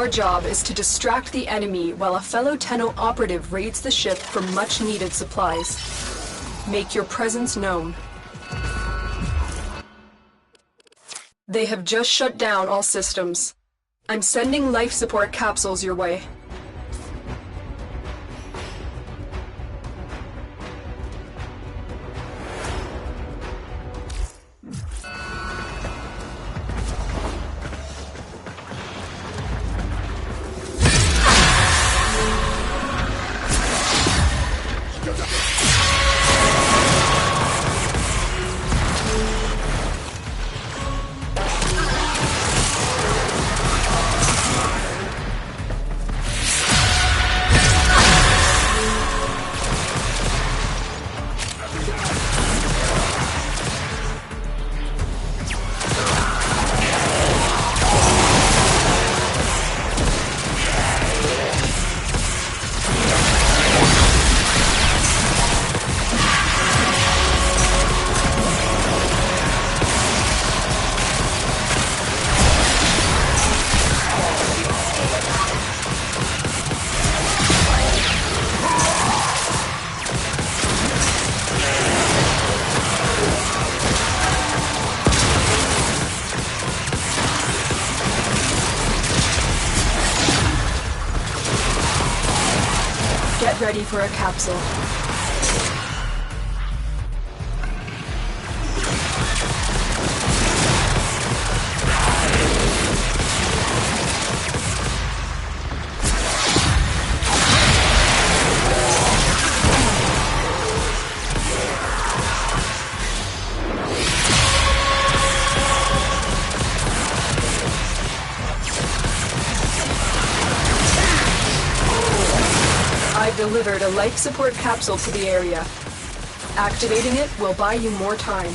Your job is to distract the enemy while a fellow Tenno operative raids the ship for much-needed supplies. Make your presence known. They have just shut down all systems. I'm sending life support capsules your way. Get ready for a capsule. I've delivered a life support capsule to the area. Activating it will buy you more time.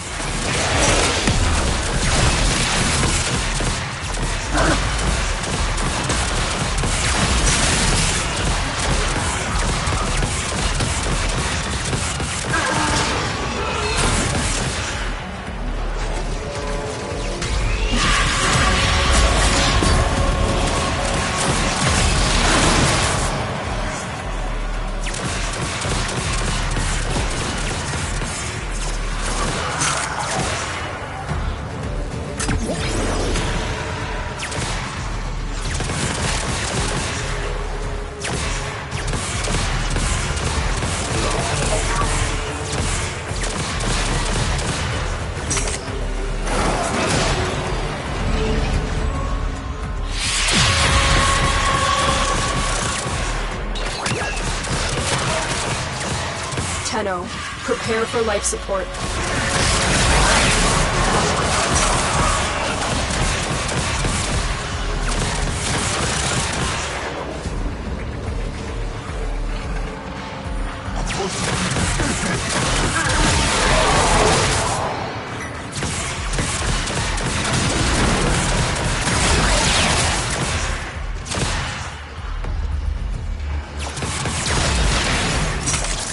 Tenno, prepare for life support.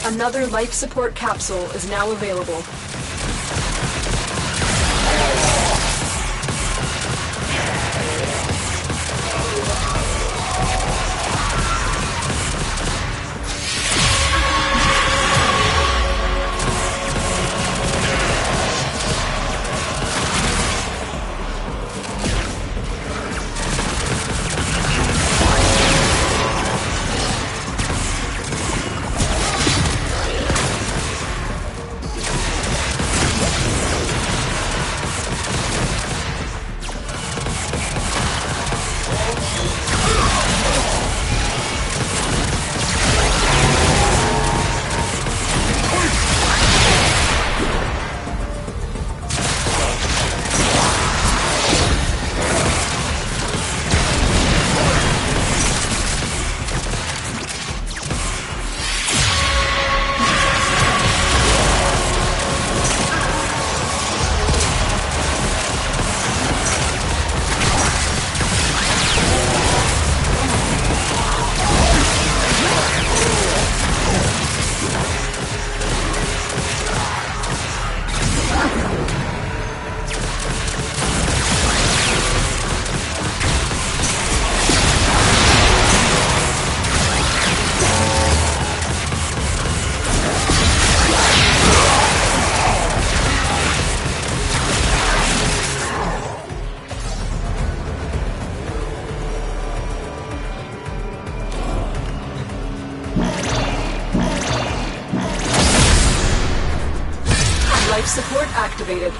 Another life support capsule is now available. Life support activated.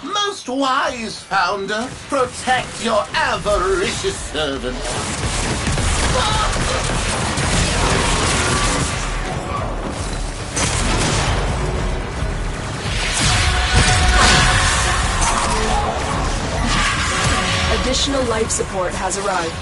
Most wise founder, protect your avaricious servant. Additional life support has arrived.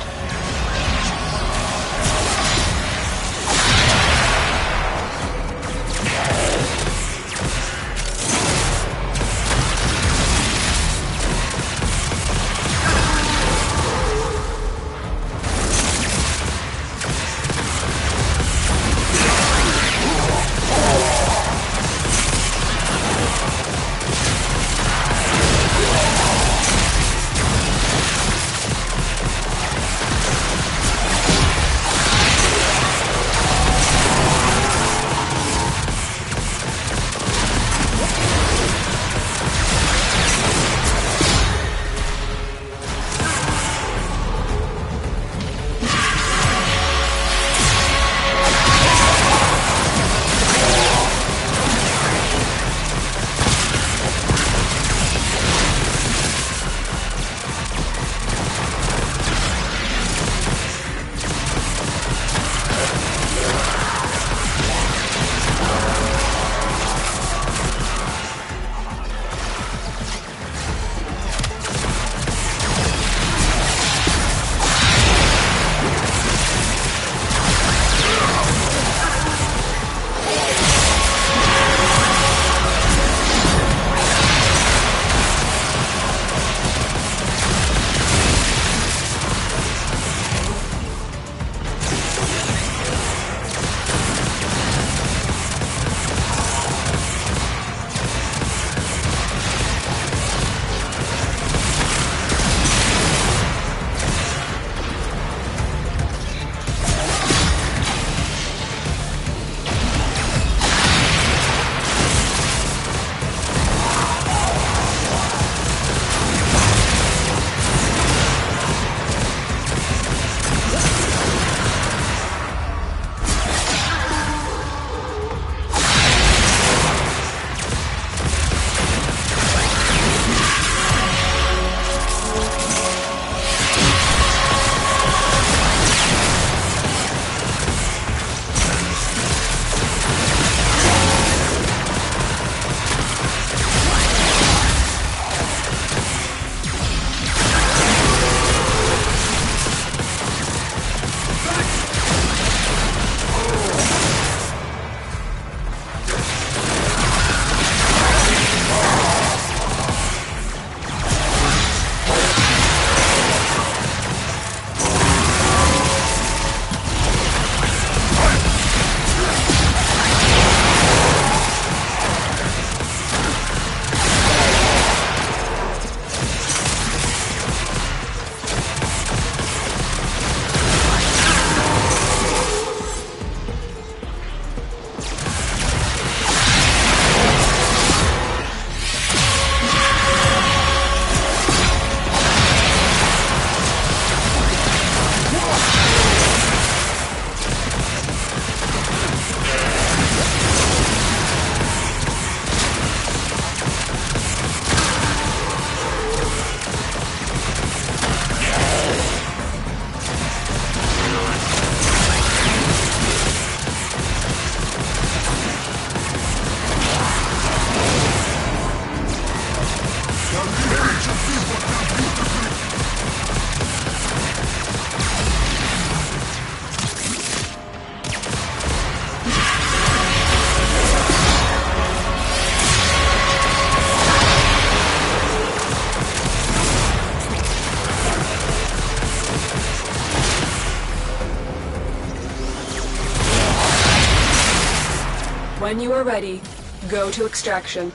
When you are ready, go to extraction.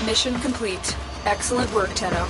Mission complete. Excellent work, Tenno.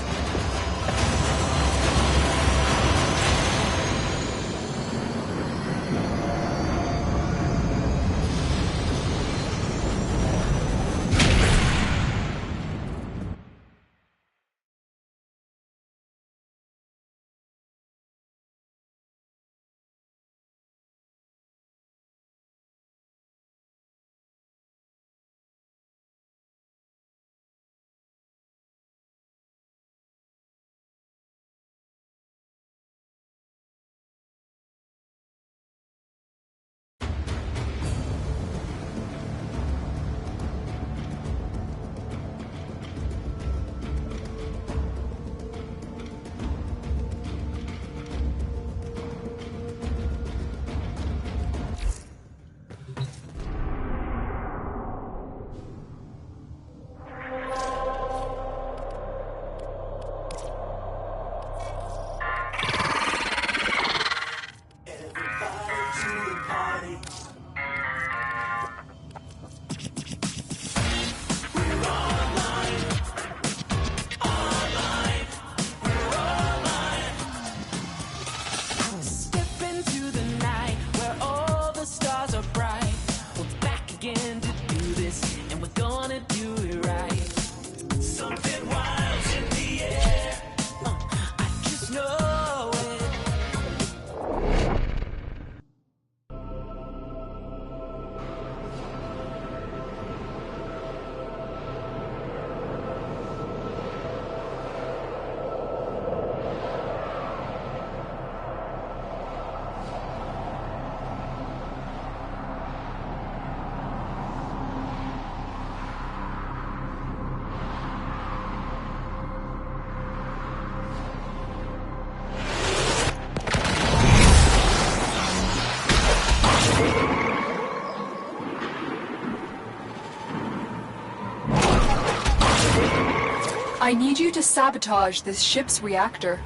I need you to sabotage this ship's reactor.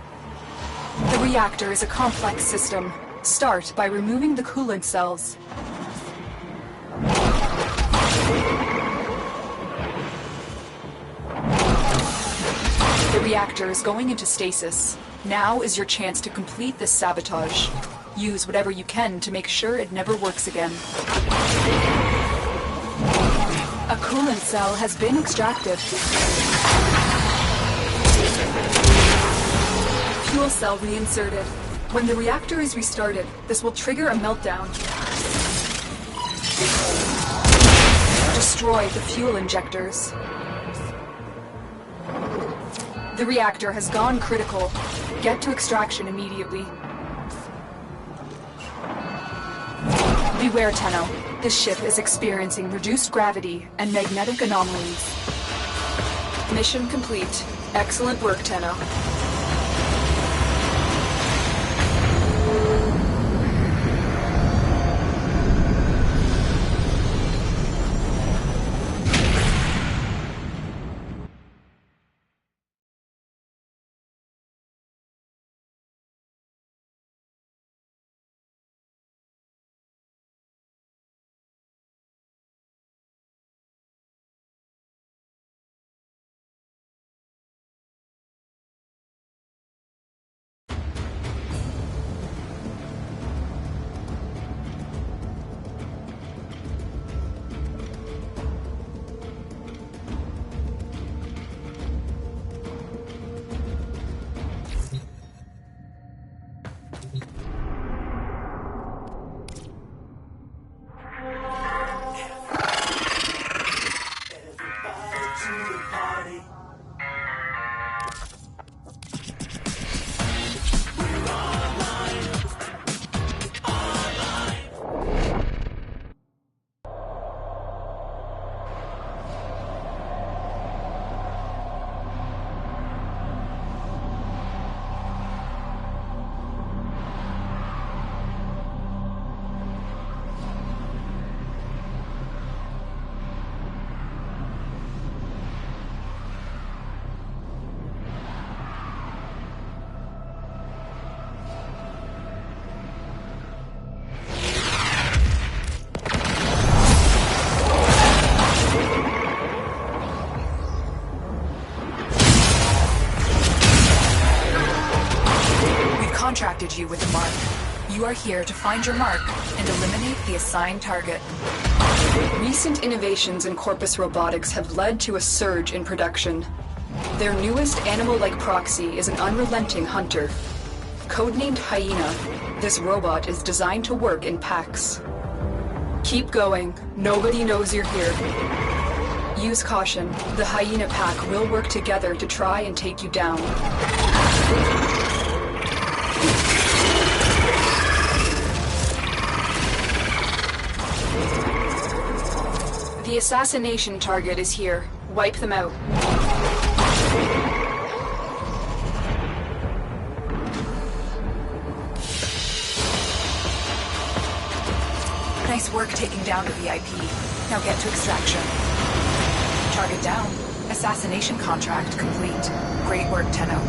The reactor is a complex system. Start by removing the coolant cells. The reactor is going into stasis. Now is your chance to complete this sabotage. Use whatever you can to make sure it never works again. A coolant cell has been extracted. Fuel cell reinserted. When the reactor is restarted, this will trigger a meltdown. Destroy the fuel injectors. The reactor has gone critical. Get to extraction immediately. Beware, Tenno. This ship is experiencing reduced gravity and magnetic anomalies. Mission complete. Excellent work, Tenno. contracted you with a mark. You are here to find your mark and eliminate the assigned target. Recent innovations in Corpus robotics have led to a surge in production. Their newest animal-like proxy is an unrelenting hunter. Codenamed Hyena, this robot is designed to work in packs. Keep going. Nobody knows you're here. Use caution. The Hyena pack will work together to try and take you down. The assassination target is here. Wipe them out. Nice work taking down the VIP. Now get to extraction. Target down. Assassination contract complete. Great work, Tenno.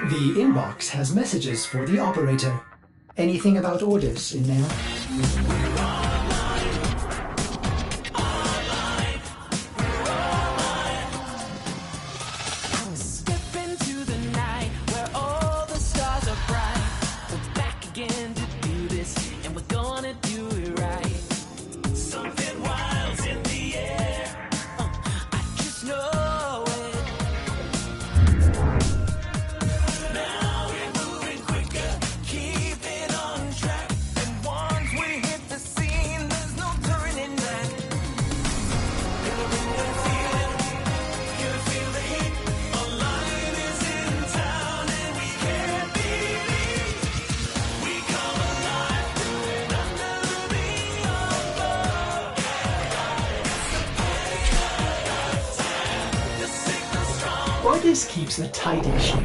The inbox has messages for the operator. Anything about orders in there? Orders keeps a tidy ship.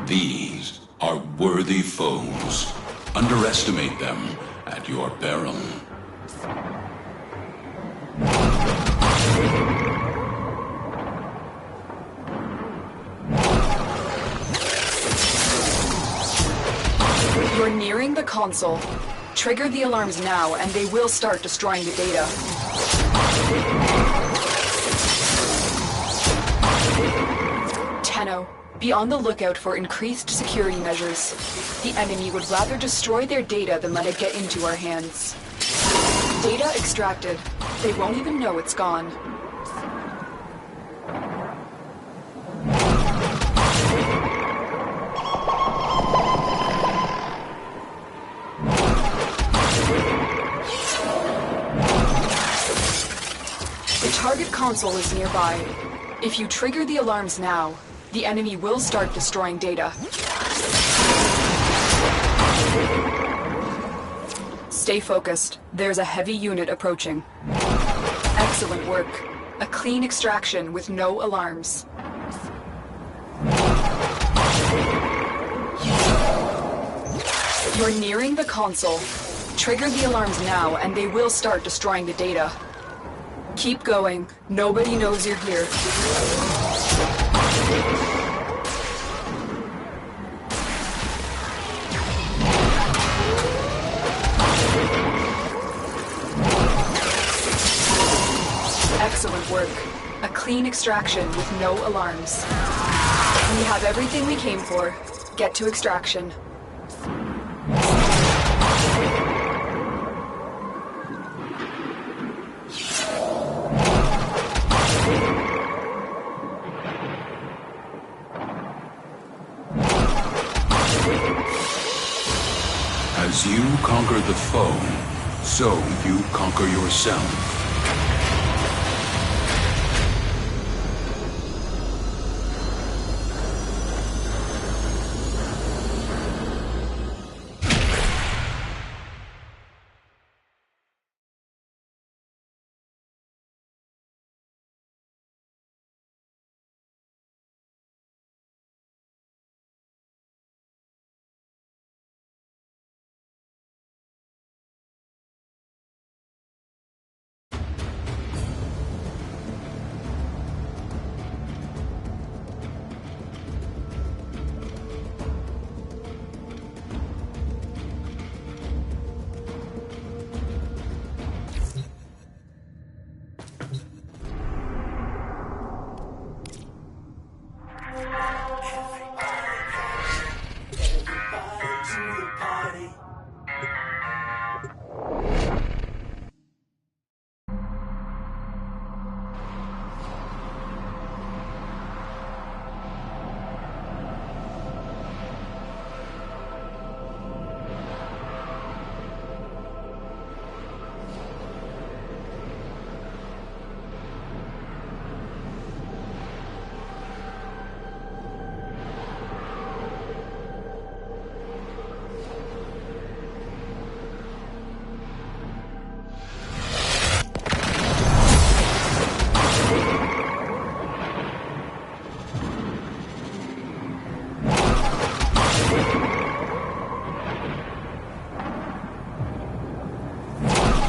These are worthy foes. Underestimate them at your peril. You're nearing the console. Trigger the alarms now, and they will start destroying the data. Tenno, be on the lookout for increased security measures. The enemy would rather destroy their data than let it get into our hands. Data extracted. They won't even know it's gone. The target console is nearby. If you trigger the alarms now, the enemy will start destroying data. Stay focused. There's a heavy unit approaching. Excellent work. A clean extraction with no alarms. You're nearing the console. Trigger the alarms now, and they will start destroying the data. Keep going. Nobody knows you're here. Excellent work. A clean extraction with no alarms. We have everything we came for. Get to extraction. As you conquer the foe, so you conquer yourself.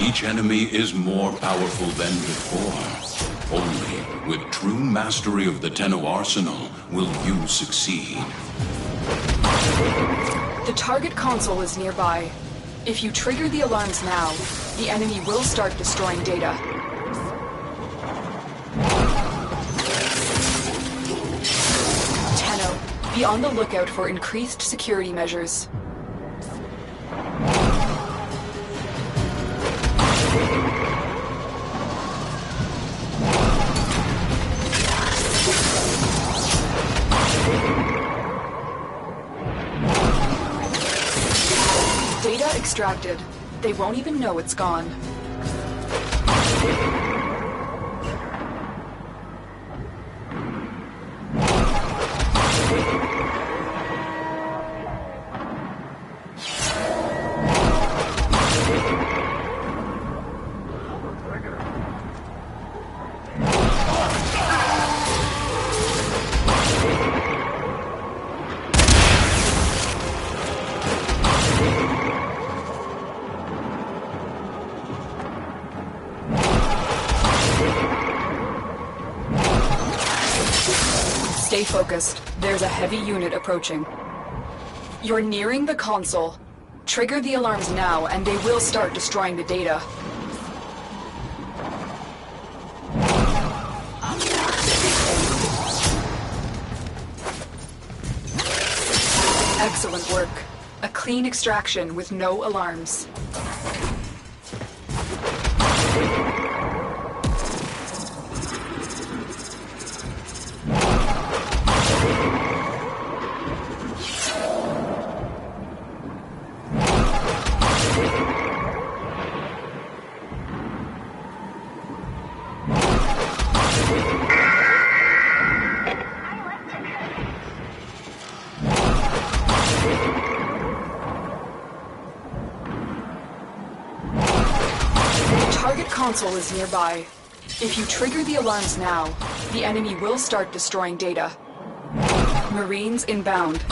Each enemy is more powerful than before. Only with true mastery of the Tenno arsenal will you succeed. The target console is nearby. If you trigger the alarms now, the enemy will start destroying data. Tenno, be on the lookout for increased security measures. Data extracted. They won't even know it's gone. Stay focused. There's a heavy unit approaching. You're nearing the console. Trigger the alarms now, and they will start destroying the data. Excellent work. A clean extraction with no alarms. Target console is nearby. If you trigger the alarms now, the enemy will start destroying data. Marines inbound.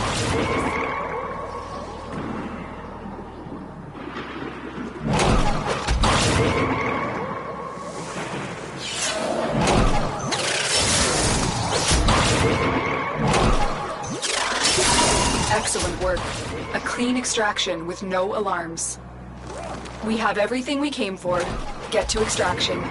Excellent work. A clean extraction with no alarms. We have everything we came for. Get to extraction.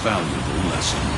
valuable lesson.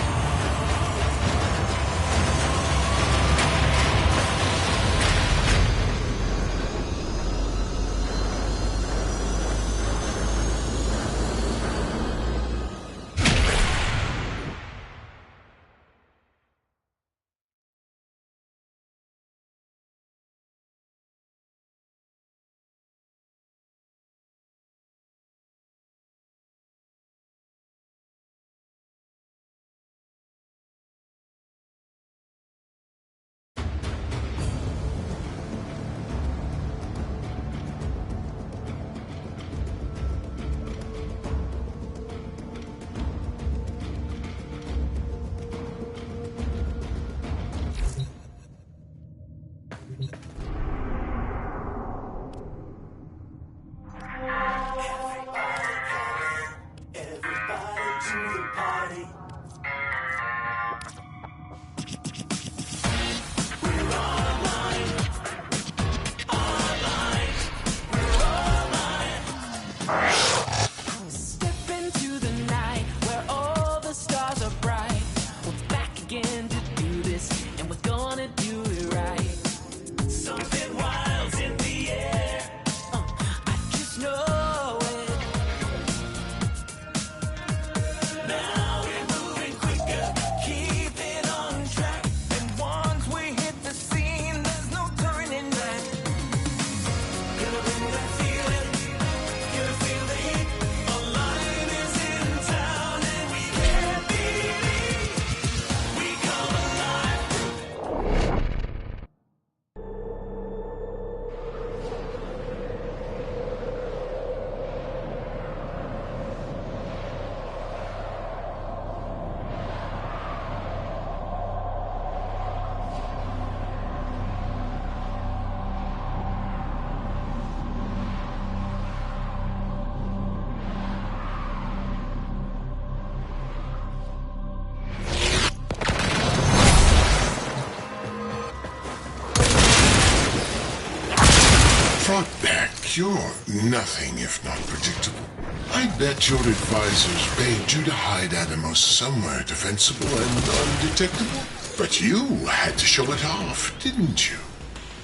You're nothing if not predictable. I bet your advisors begged you to hide Atomos somewhere defensible and undetectable. But you had to show it off, didn't you?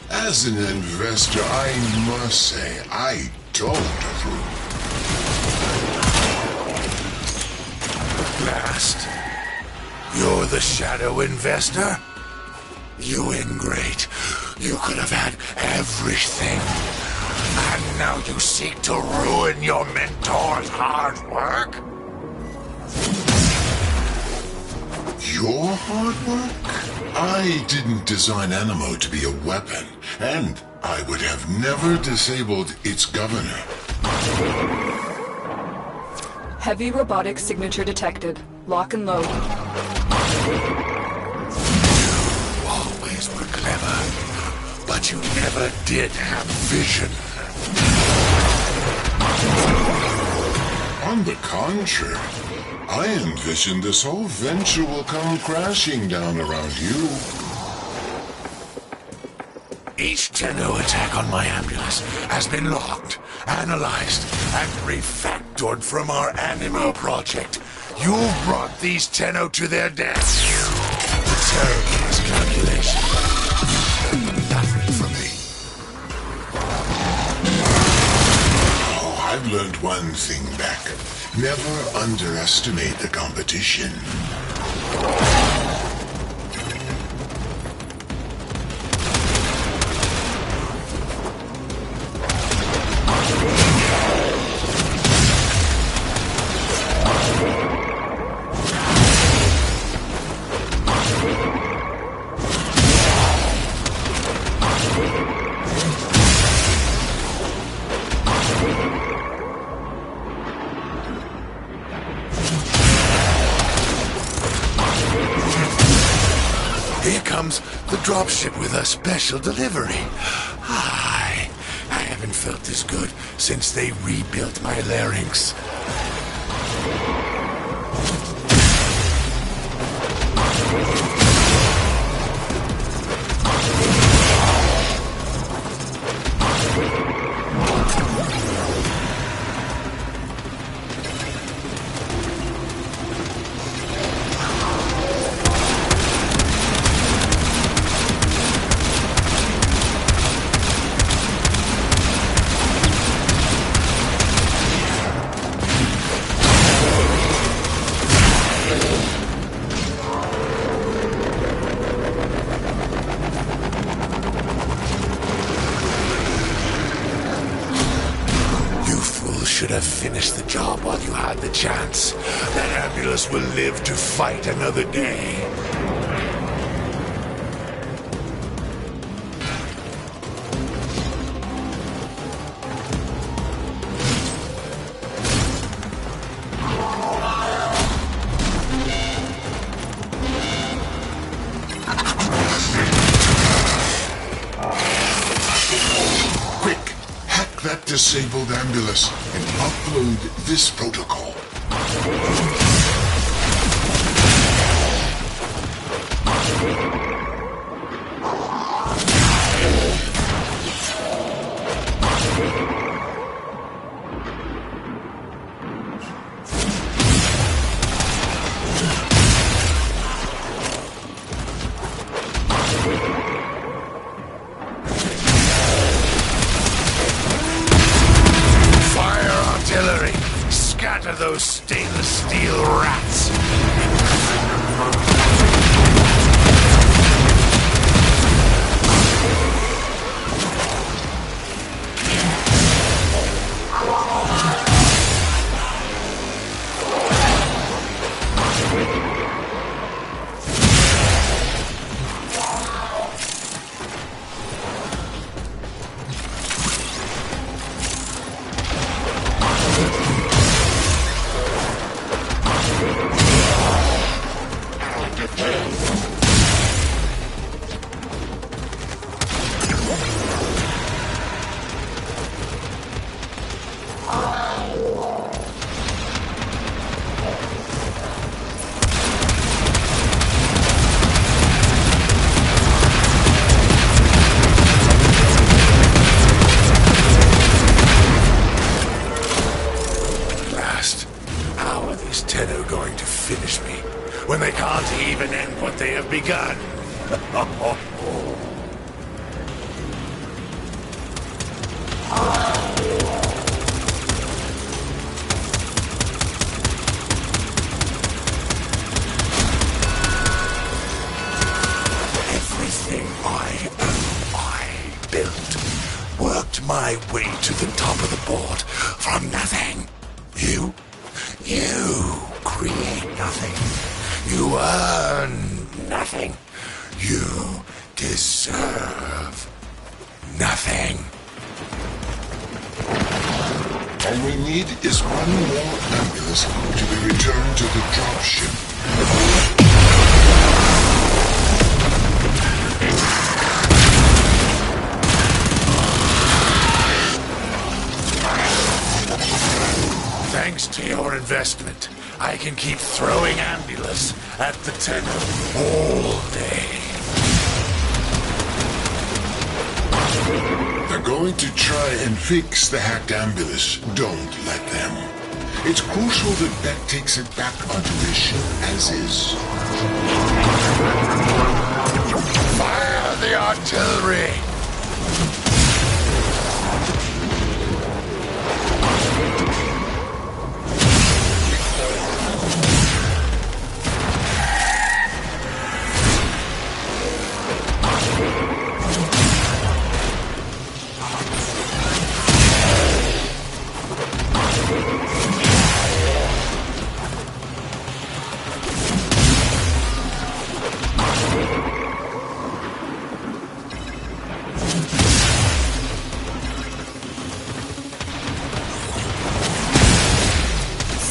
As an investor, I must say, I don't approve. Blast. You're the shadow investor? You ingrate. You could have had everything. And now you seek to ruin your mentor's hard work? Your hard work? I didn't design Animo to be a weapon, and I would have never disabled its governor. Heavy robotic signature detected. Lock and load. You always were clever, but you never did have vision. On the contrary, I envision this whole venture will come crashing down around you. Each Tenno attack on my ambulance has been logged, analyzed, and refactored from our Animo project. You brought these Tenno to their death. The terrible miscalculation. Nothing from me. I've learned one thing back. Never underestimate the competition. Here comes the dropship with a special delivery. I haven't felt this good since they rebuilt my larynx. finish the job while you had the chance. That ambulance will live to fight another day. That disabled ambulance and upload this protocol. Scatter those stainless steel rats! Going to finish me when they can't even end what they have begun. Everything I built worked my way to the top of the board from nothing. You create nothing. You earn nothing. You deserve nothing. All we need is one more ambulance to be returned to the dropship. Thanks to your investment, I can keep throwing ambulas at the tenor all day. They're going to try and fix the hacked ambulance. Don't let them. It's crucial that Beck takes it back onto his ship as is. Fire the artillery!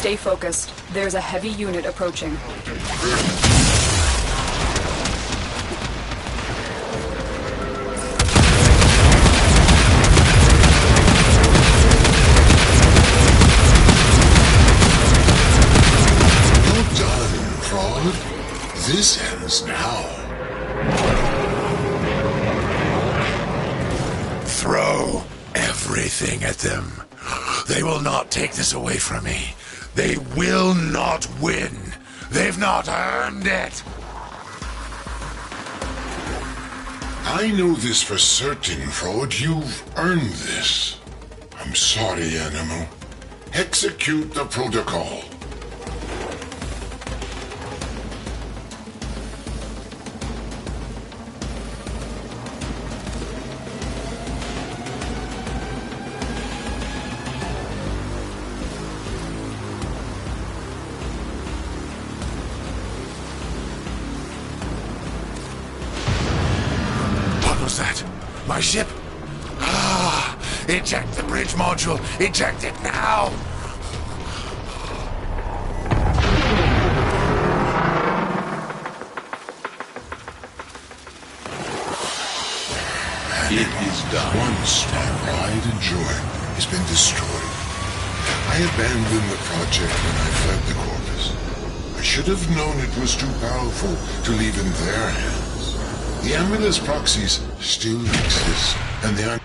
Stay focused. There's a heavy unit approaching. Well done, Fraud. This ends now. Throw everything at them. They will not take this away from me. They will not win. They've not earned it. I know this for certain, Fraud. You've earned this. I'm sorry, Animal. Execute the protocol. my ship? Ah, eject the bridge module. Eject it now. It is done. Once my pride and joy has been destroyed. I abandoned the project when I fled the Corpus. I should have known it was too powerful to leave in their hands. The Amulus proxies still exist, and they are...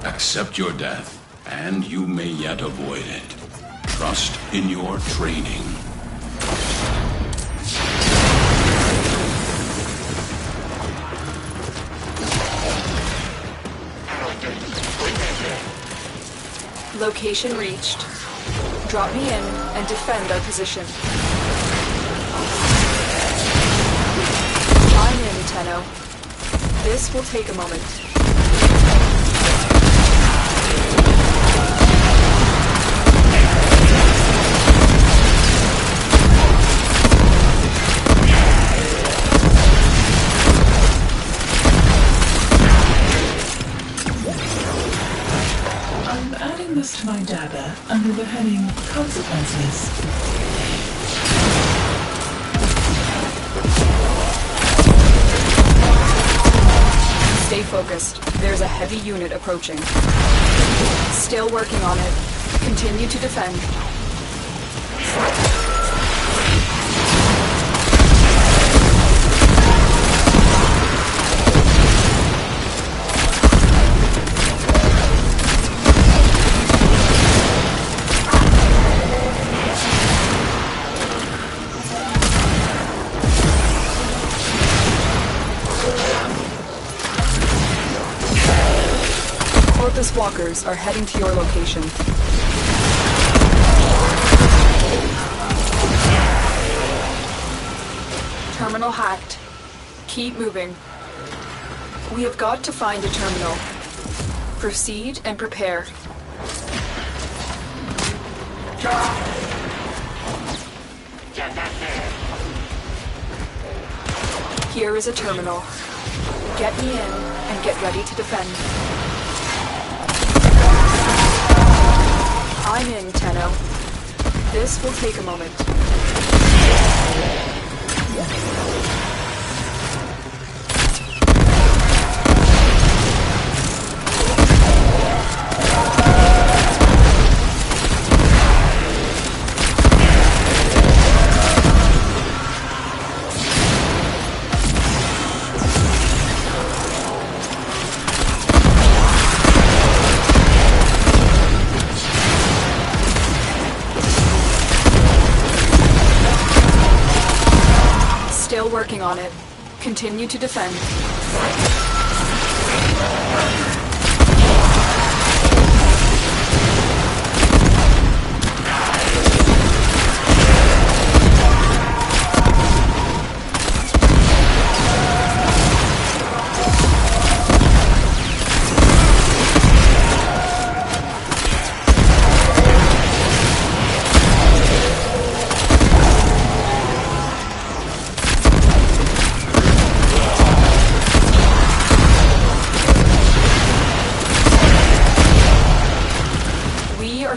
Accept your death, and you may yet avoid it. Trust in your training. Location reached. Drop me in and defend our position. I'm in, Tenno. This will take a moment. I'm adding this to my data under the heading Consequences. Stay focused. There's a heavy unit approaching. Still working on it. Continue to defend. Corpus walkers are heading to your location. Terminal hacked. Keep moving. We have got to find a terminal. Proceed and prepare. Here is a terminal. Get me in and get ready to defend. I'm in, Tenno. This will take a moment. working on it. Continue to defend.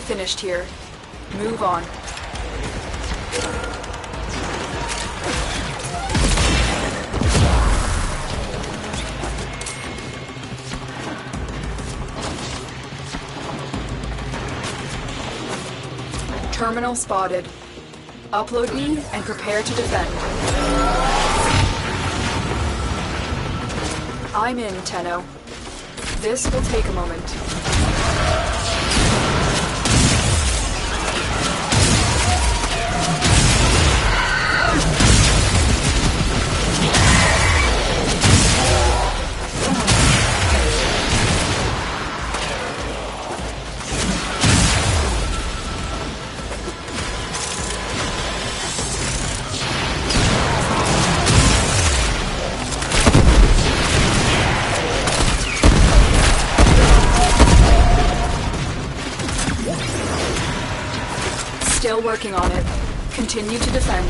Finished here. Move on. Terminal spotted. Upload me and prepare to defend. I'm in, Tenno. This will take a moment. Still working on it. Continue to defend.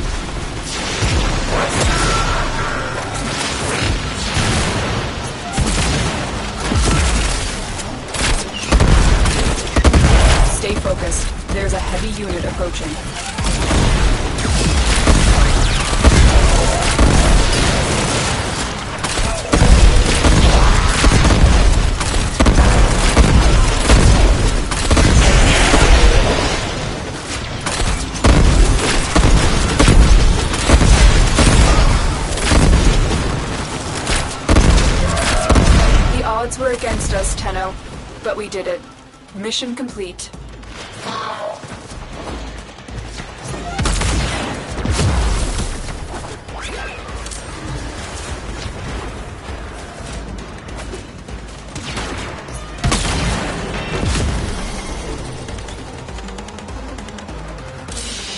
Stay focused. There's a heavy unit approaching. Odds were against us, Tenno, but we did it. Mission complete.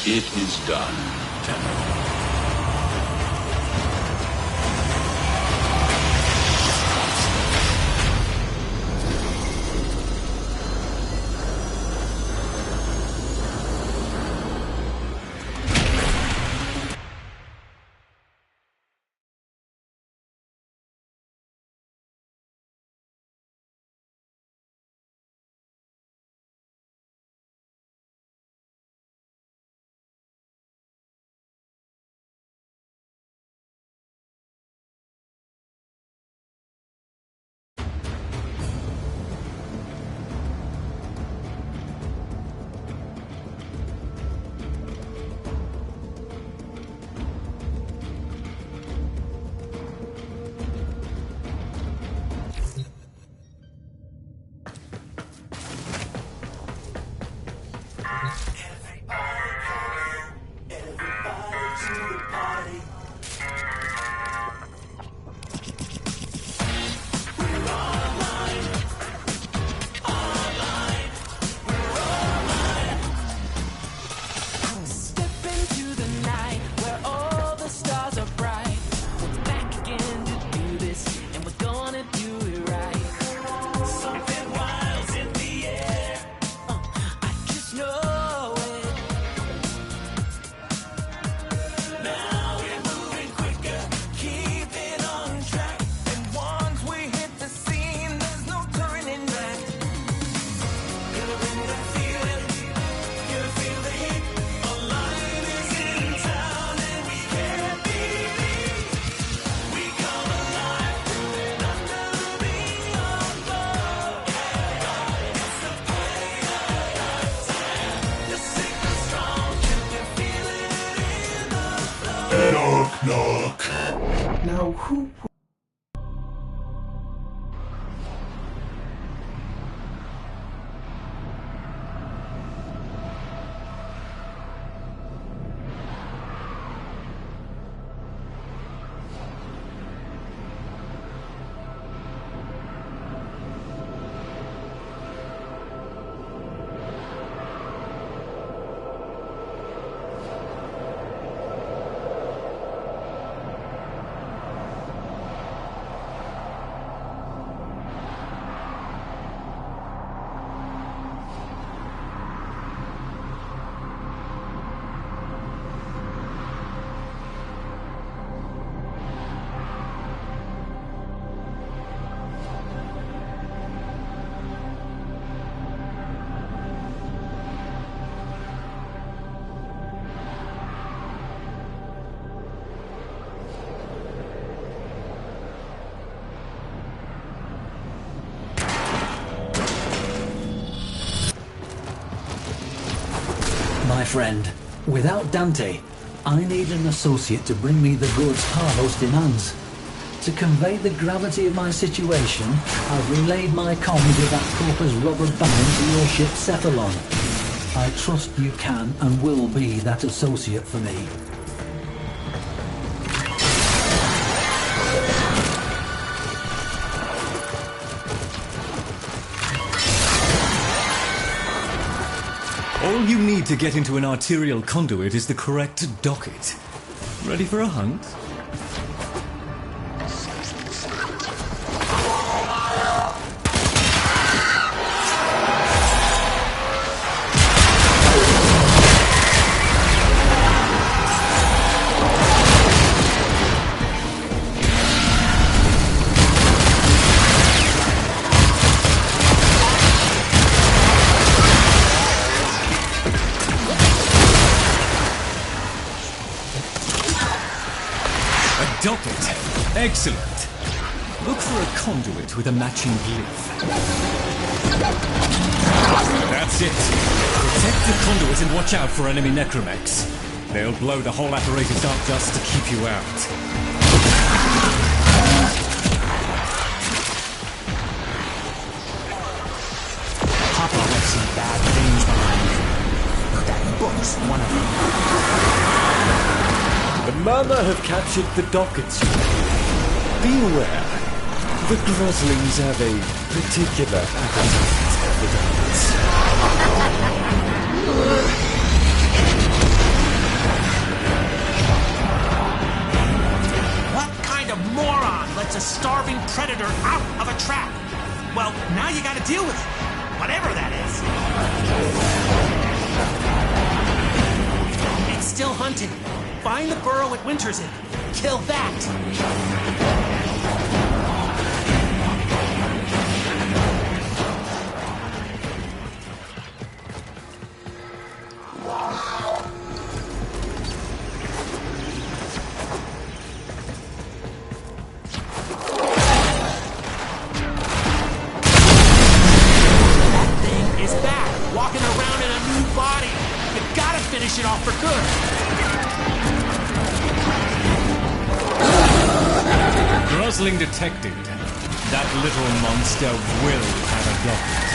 It is done, Tenno. Knock, knock. Now who... friend. Without Dante, I need an associate to bring me the goods Harhost demands. To convey the gravity of my situation, I've relayed my comms with that corpus rubber band to your ship Cephalon. I trust you can and will be that associate for me. All you need to get into an arterial conduit is the correct docket. Ready for a hunt? Docket. Excellent. Look for a conduit with a matching glyph. That's it. Protect the conduit and watch out for enemy necromechs. They'll blow the whole apparatus up just to keep you out. Papa left some bad things behind. That book's one of them. The Mama have captured the dockets. Be aware, the Groslings have a particular appetite for the dockets. What kind of moron lets a starving predator out of a trap? Well, now you gotta deal with it. Whatever that is. It's still hunting. Find the burrow it winters in. Kill that! That thing is back, walking around in a new body. You gotta finish it off for good. Grosling detected. That little monster will have a docket.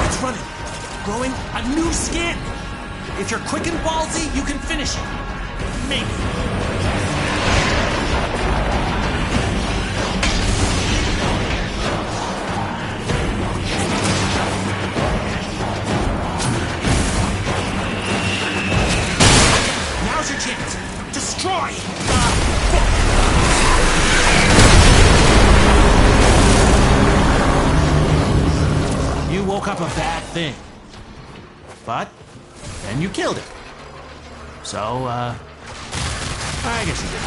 It's running. Growing a new skin. If you're quick and ballsy, you can finish it. Maybe. Now's your chance. Destroy! You woke up a bad thing. But then you killed it. So, I guess you did.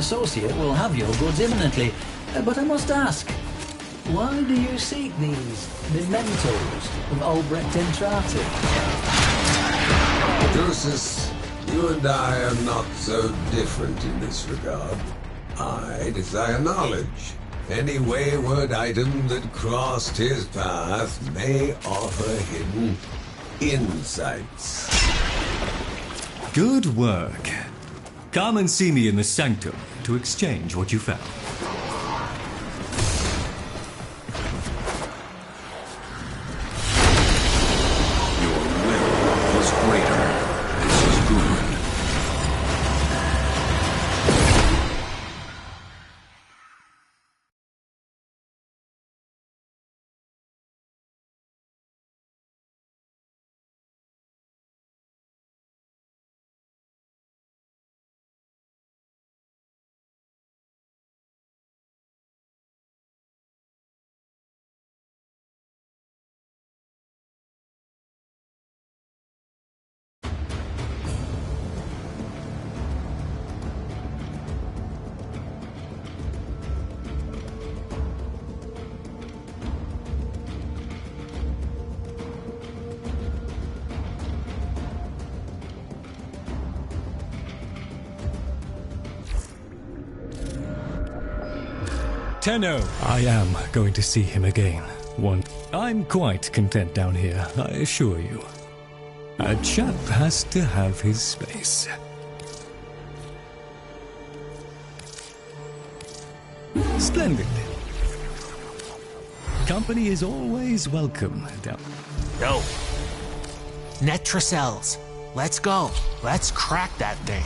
associate will have your goods imminently. But I must ask, why do you seek these mementos of Albrecht Entrati? Drusus, you and I are not so different in this regard. I desire knowledge. Any wayward item that crossed his path may offer hidden insights. Good work. Come and see me in the sanctum to exchange what you found. Your will was greater. This is good. Tenno! I am going to see him again. I'm quite content down here, I assure you. A chap has to have his space. Splendid. Company is always welcome down. Go. Netracells. Let's go. Let's crack that thing.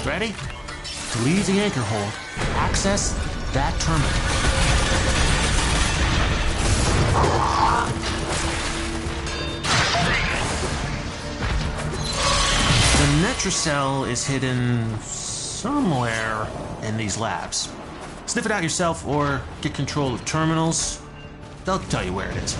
Ready? To leave the anchor hold, access that terminal. The Netracell is hidden somewhere in these labs. Sniff it out yourself or get control of terminals. They'll tell you where it is.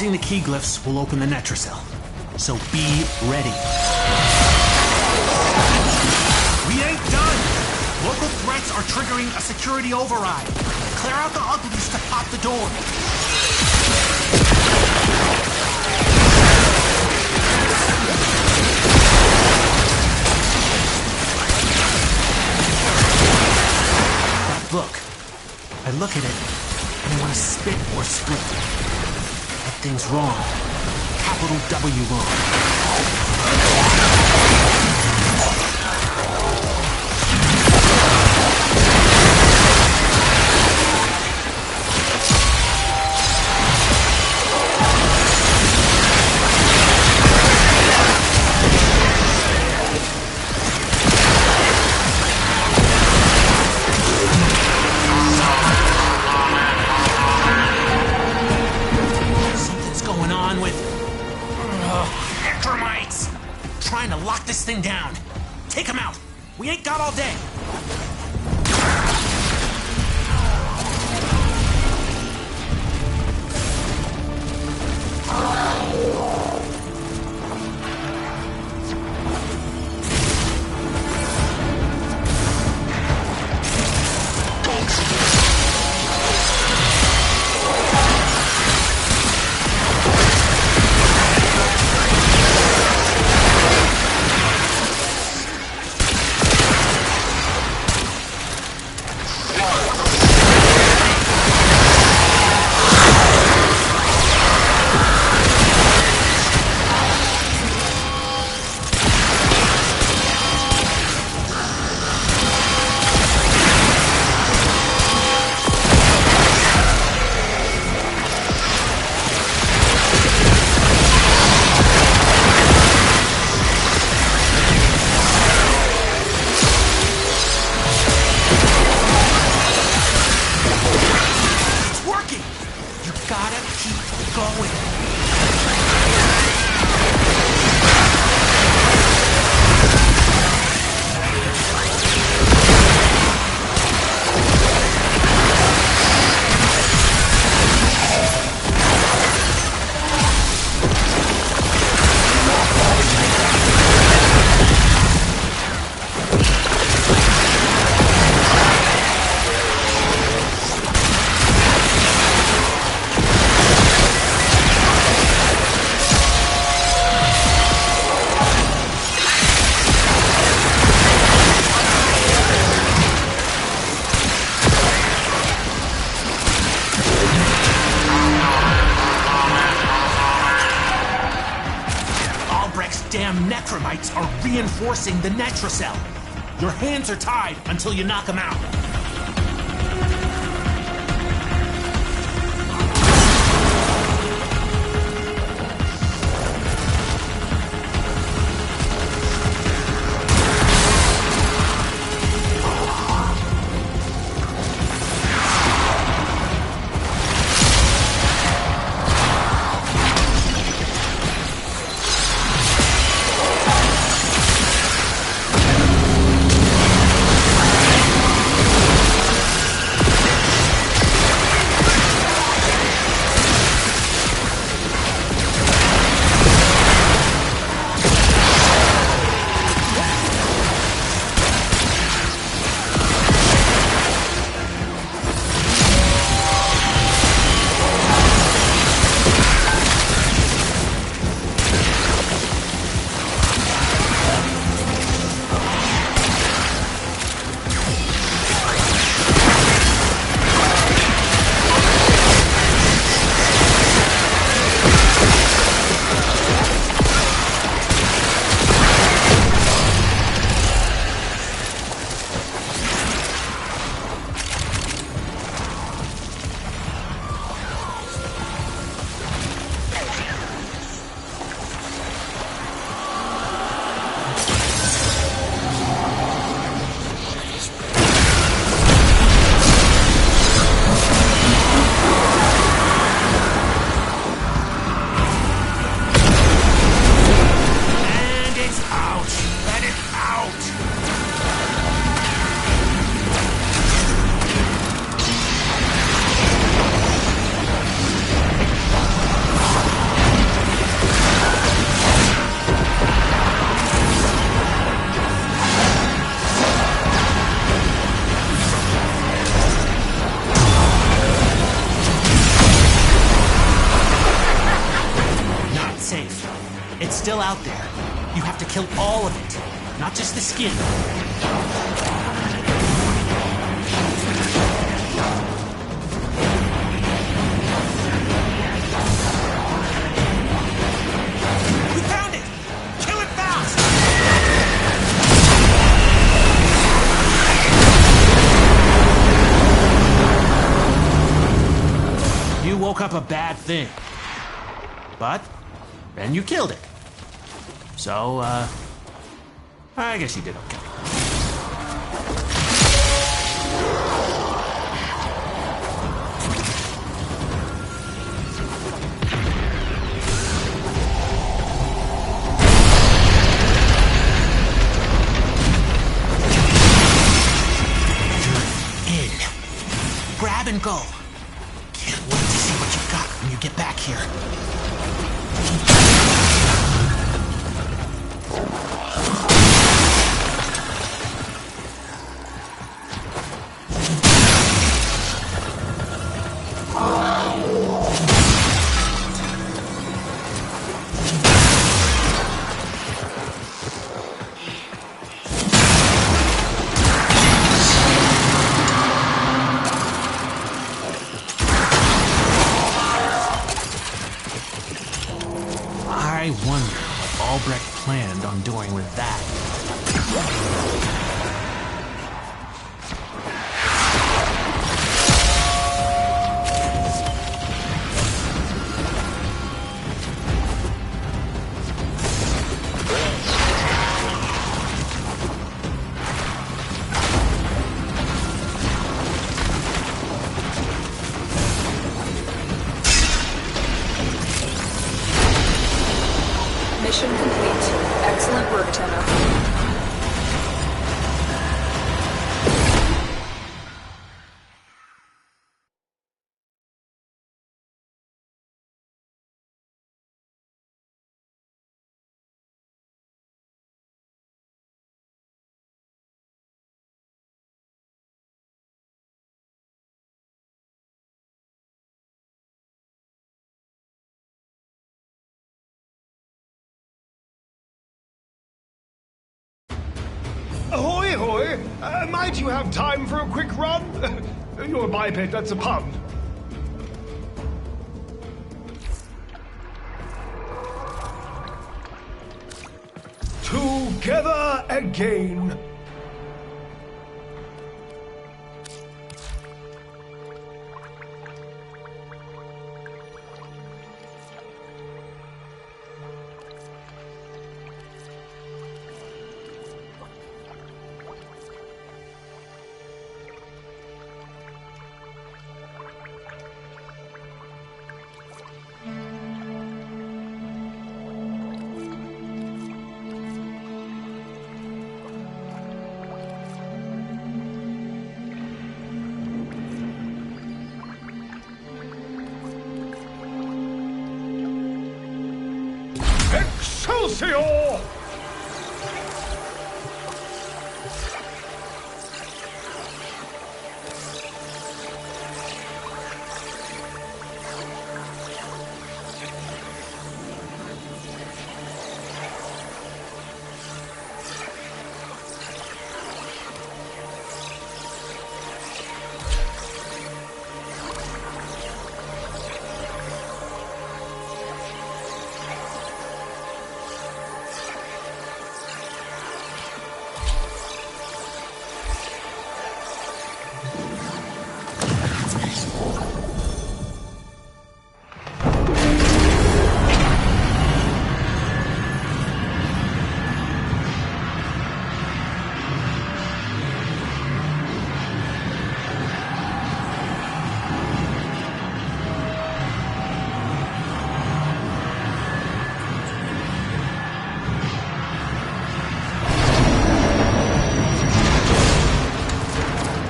Using the key glyphs will open the Netracell. So be ready. We ain't done! Local threats are triggering a security override. Clear out the uglies to pop the door. That book. I look at it and I want to spit or split. That thing's wrong. Capital W wrong. Trying to lock this thing down. Take him out. We ain't got all day. Damn necromites are reinforcing the Netracell. Your hands are tied until you knock them out. out there, you have to kill all of it, not just the skin. We found it! Kill it fast! You woke up a bad thing. But then you killed it. So, I guess you did okay. You're in. Grab and go. Can't wait to see what you've got when you get back here. I wonder what Albrecht planned on doing with that. Mission complete. Excellent work, Tenno. Ahoy, ahoy! Might you have time for a quick run? You're a biped, that's a pun. Together again. Excelsior!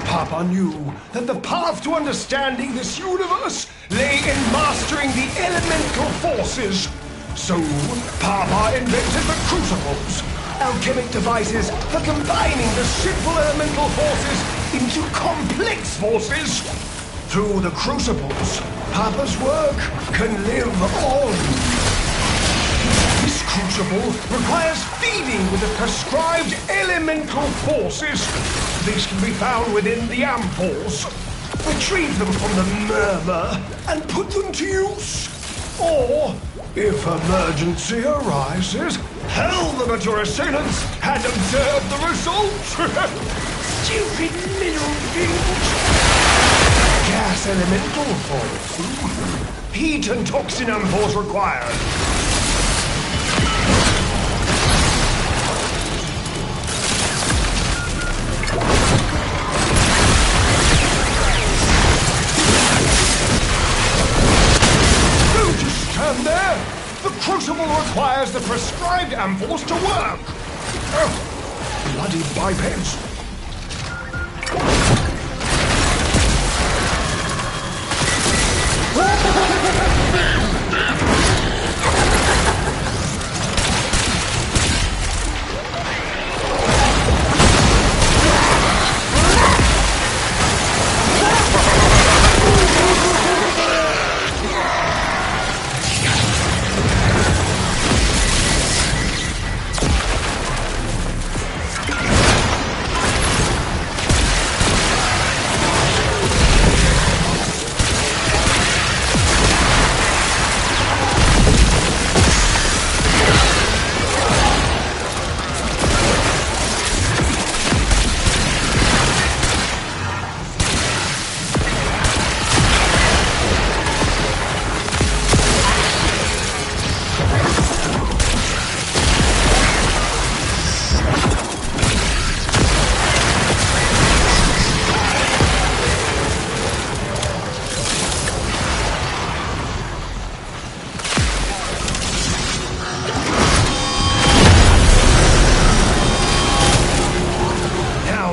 Papa knew that the path to understanding this universe lay in mastering the elemental forces. So, Papa invented the crucibles, alchemic devices for combining the simple elemental forces into complex forces. Through the crucibles, Papa's work can live on. This This crucible requires feeding with the prescribed elemental forces. These can be found within the ampoules. Retrieve them from the murmur and put them to use. Or, if emergency arises, hurl them at your assailants and observe the results. Stupid mineral fields. Gas elemental force. Heat and toxin ampoules required. Stand there! The crucible requires the prescribed ampoules to work! Oh, bloody bipeds!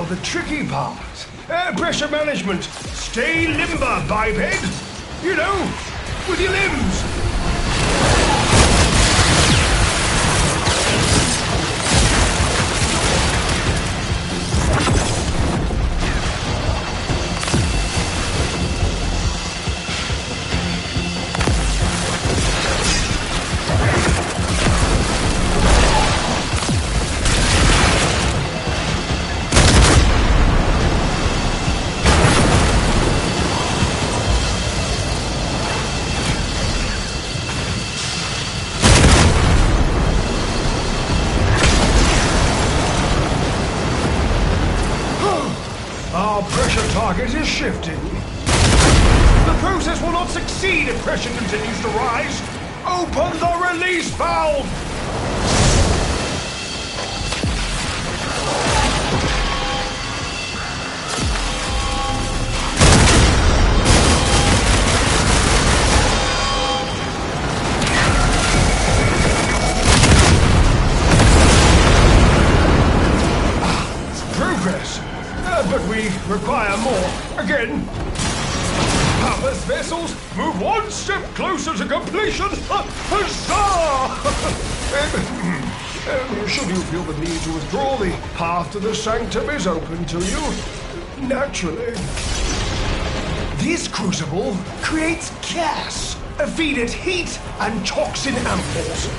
The tricky part. Pressure management. Stay limber, biped. You know, with your limbs. Our pressure target is shifting. The process will not succeed if pressure continues to rise. Open the release valve! Progress. But we require more. Again. Papa's vessels move one step closer to completion. Huzzah! Should you feel the need to withdraw, the path to the sanctum is open to you. Naturally. This crucible creates gas. Feed it heat and toxin ampoules.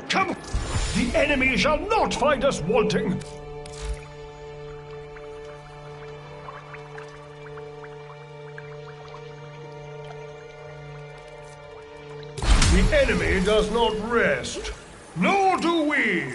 Come! The enemy shall not find us wanting! The enemy does not rest. Nor do we.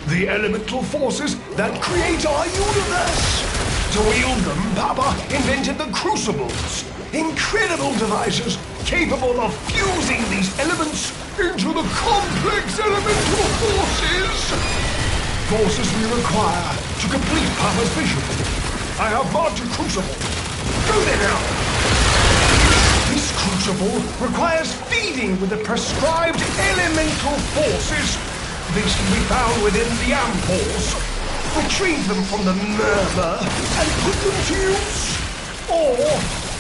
The elemental forces that create our universe. To wield them, Papa invented the Crucibles. Incredible devices capable of fusing these elements into the complex elemental forces. Forces we require to complete Papa's vision. I have marked a Crucible. Go there now. This Crucible requires feeding with the prescribed elemental forces. These can be found within the ampoules. Retrieve them from the murmur and put them to use. Or,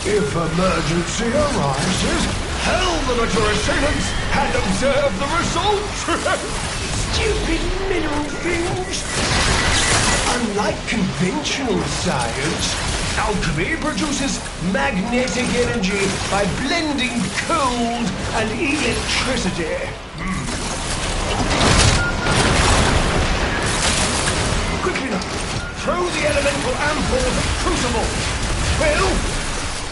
if emergency arises, hurl them at your assailants and observe the result. Stupid mineral things. Unlike conventional science, alchemy produces magnetic energy by blending cold and electricity. Quickly now, throw the elemental ampoule at the Crucible. Well,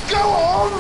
go on!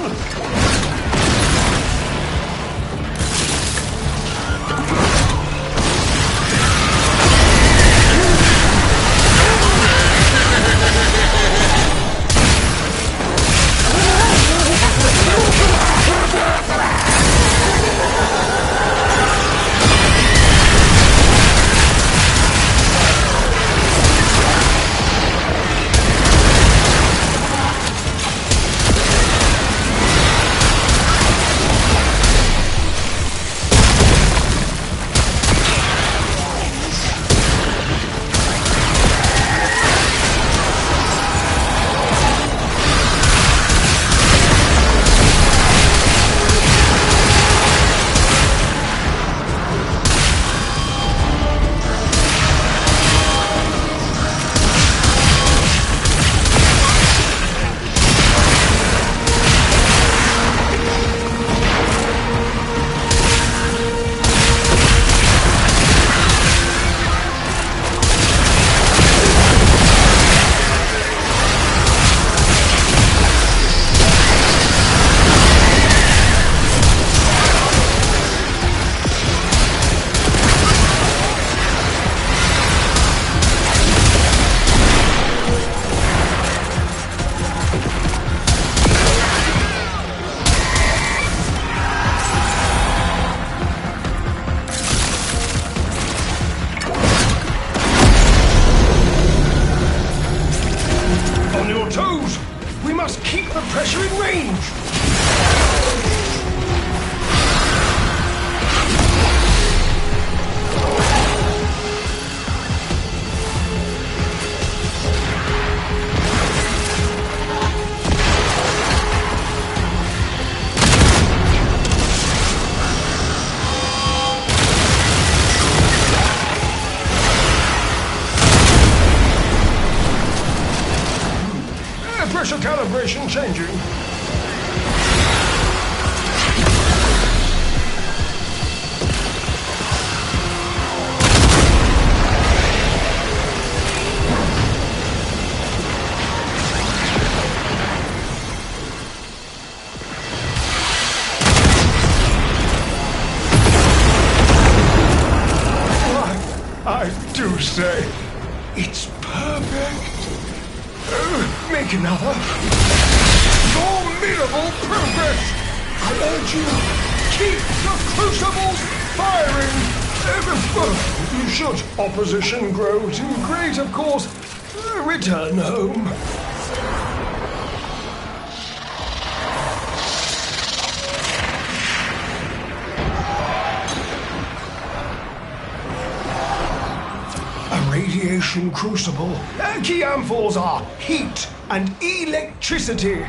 Pressure calibration changing. I do say, It's perfect. Make another. Formidable progress. I urge you, keep the crucibles firing. You should opposition grow too great, of course. Return home. A radiation crucible. Key amphols are heat and electricity.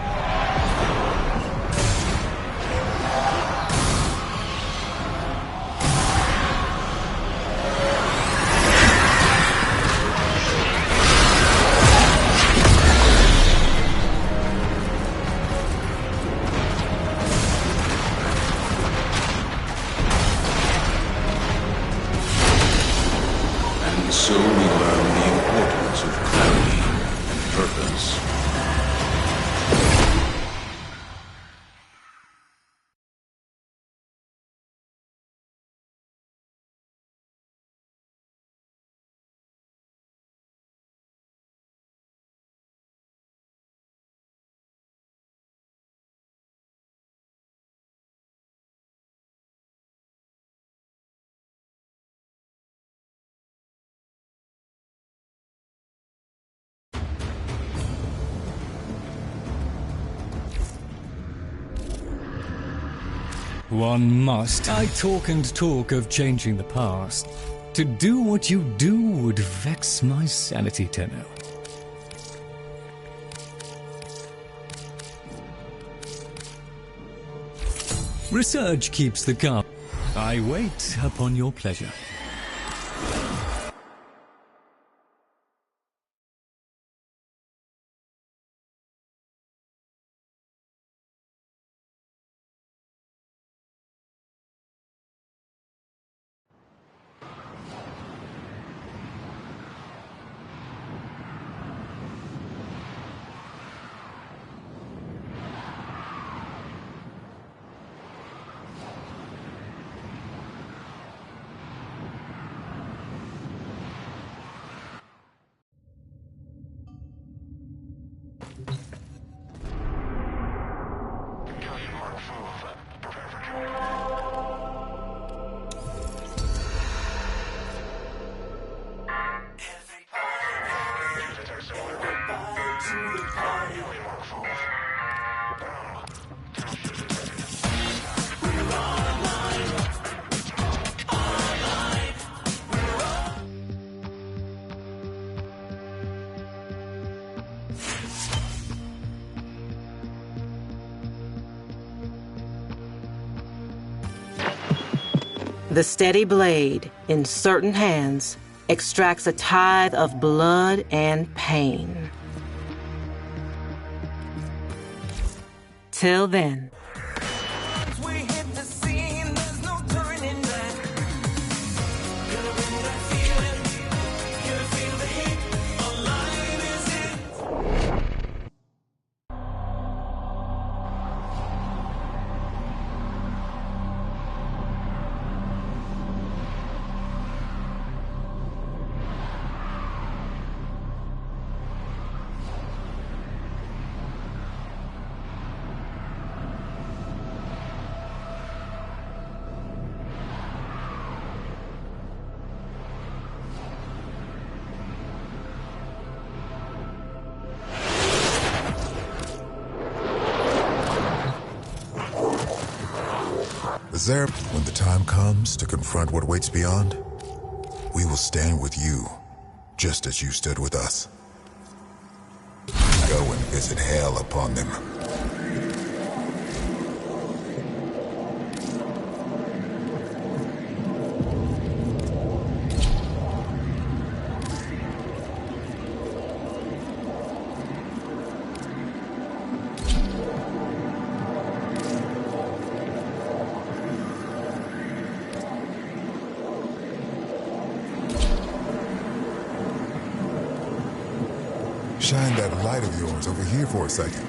So we learn the importance of clarity and purpose. One must. I talk and talk of changing the past. To do what you do would vex my sanity, Tenno. Research keeps the cup. I wait upon your pleasure. The steady blade, in certain hands, extracts a tithe of blood and pain. Till then. There, when the time comes to confront what waits beyond, we will stand with you, just as you stood with us. Go and visit hell upon them. Shine that light of yours over here for a second.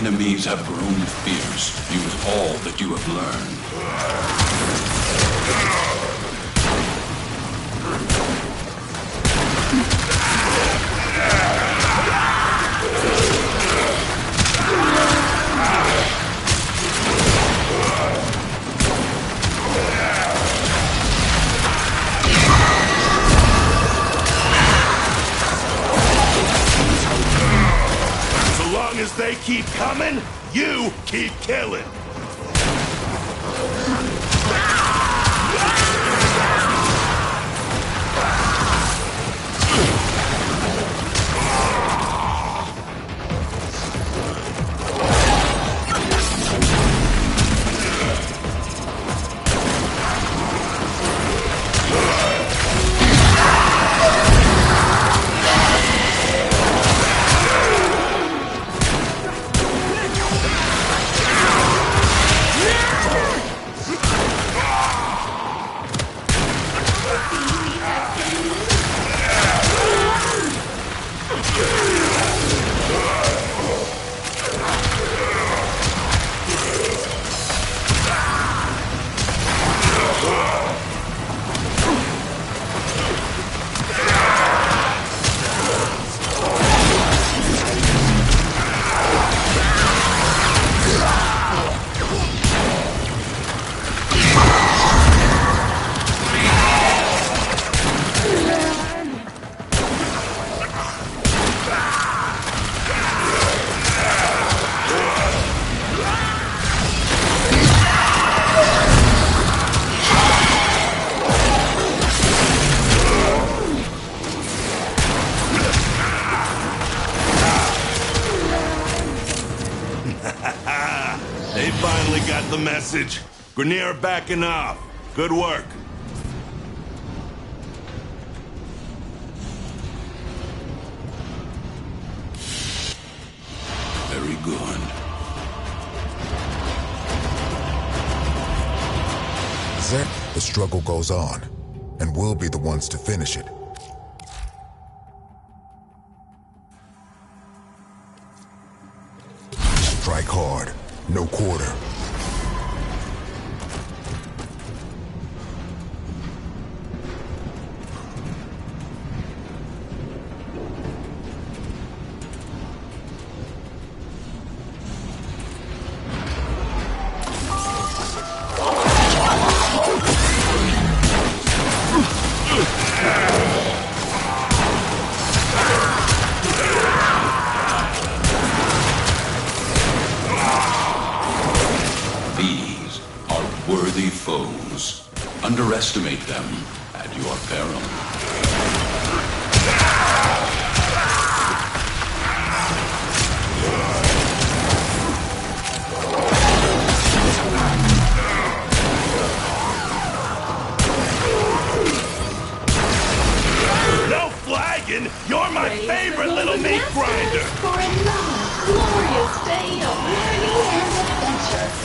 enemies have grown fierce, use all that you have learned. So long as they keep coming, you keep killing. They finally got the message. Grenier backing off. Good work. Very good. Then the struggle goes on, and we'll be the ones to finish it. Strike hard, no quarter. Worthy foes. Underestimate them at your peril. No flagging! You're my favorite little meat grinder! For another glorious day of learning and adventure.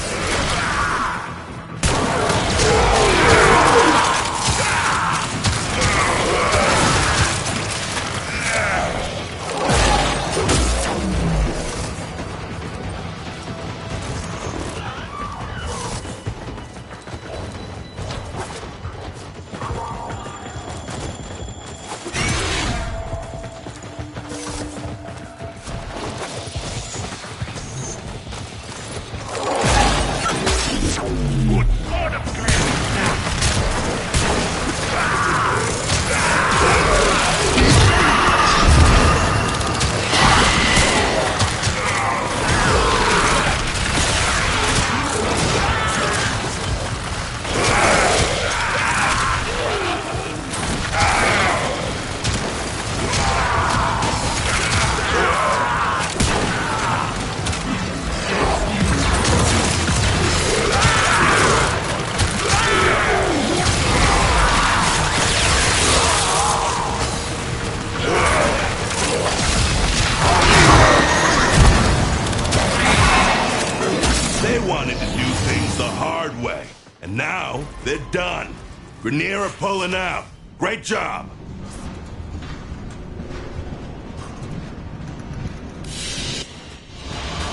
And now, they're done. Grenier are pulling out. Great job.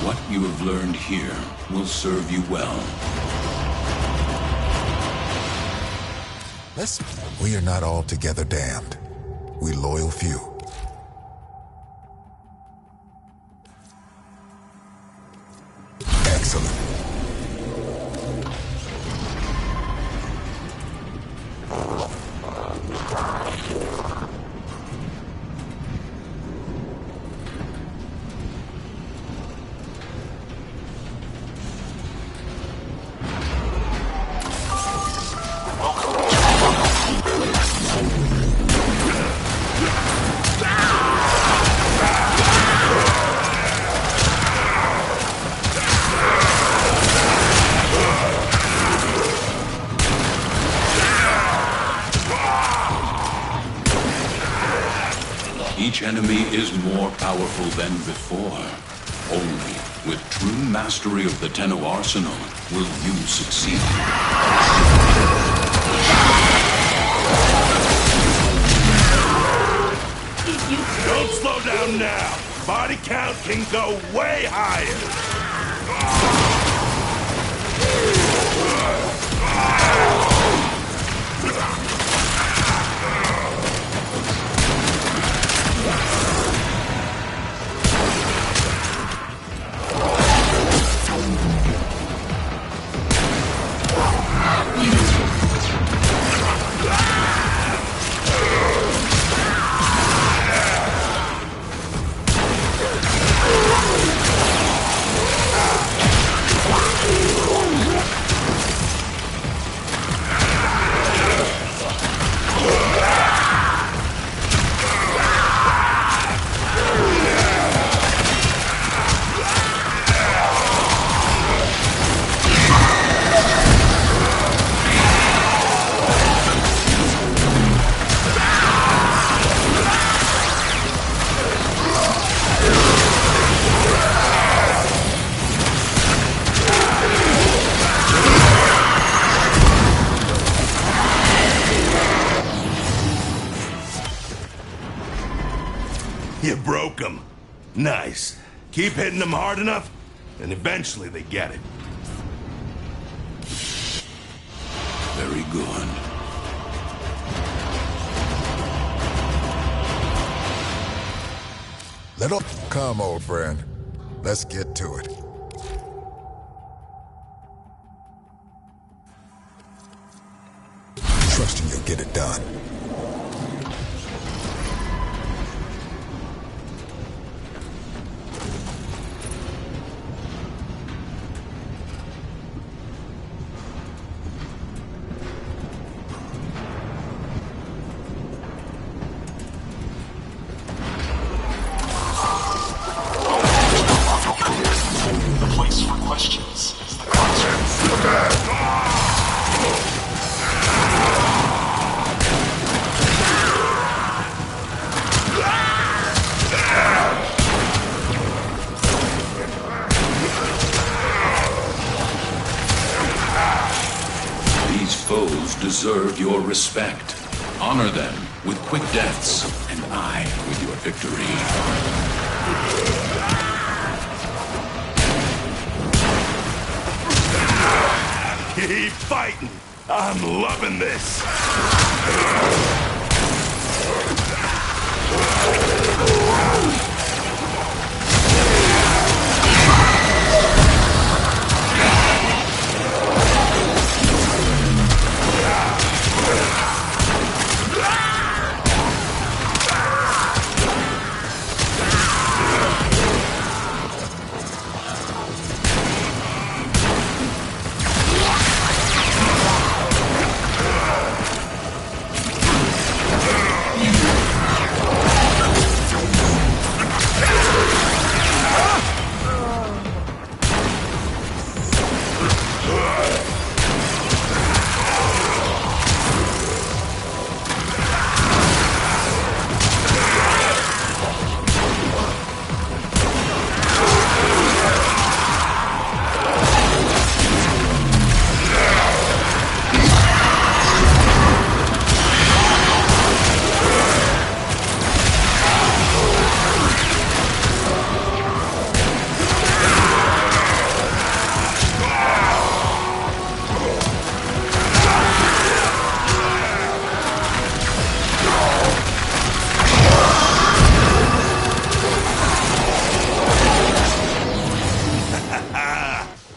What you have learned here will serve you well. We are not altogether damned. We loyal few. Excellent. Each enemy is more powerful than before. Only with true mastery of the Tenno Arsenal will you succeed. Don't slow down now. Body count can go way higher. You broke them. Nice. Keep hitting them hard enough, and eventually they get it. Very good. Come, old friend. Let's get to it. Trusting you'll get it done. Deserve your respect. Honor them with quick deaths, and I with your victory. Keep fighting. I'm loving this.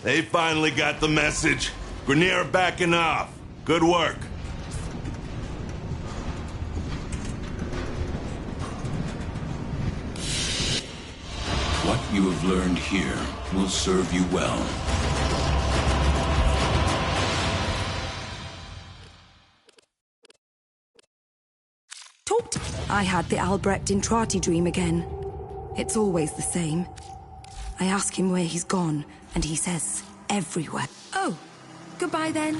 They finally got the message. Grineer backing off. Good work. What you have learned here will serve you well. I had the Albrecht Intrati dream again. It's always the same. I ask him where he's gone, and he says, everywhere. Oh, goodbye then.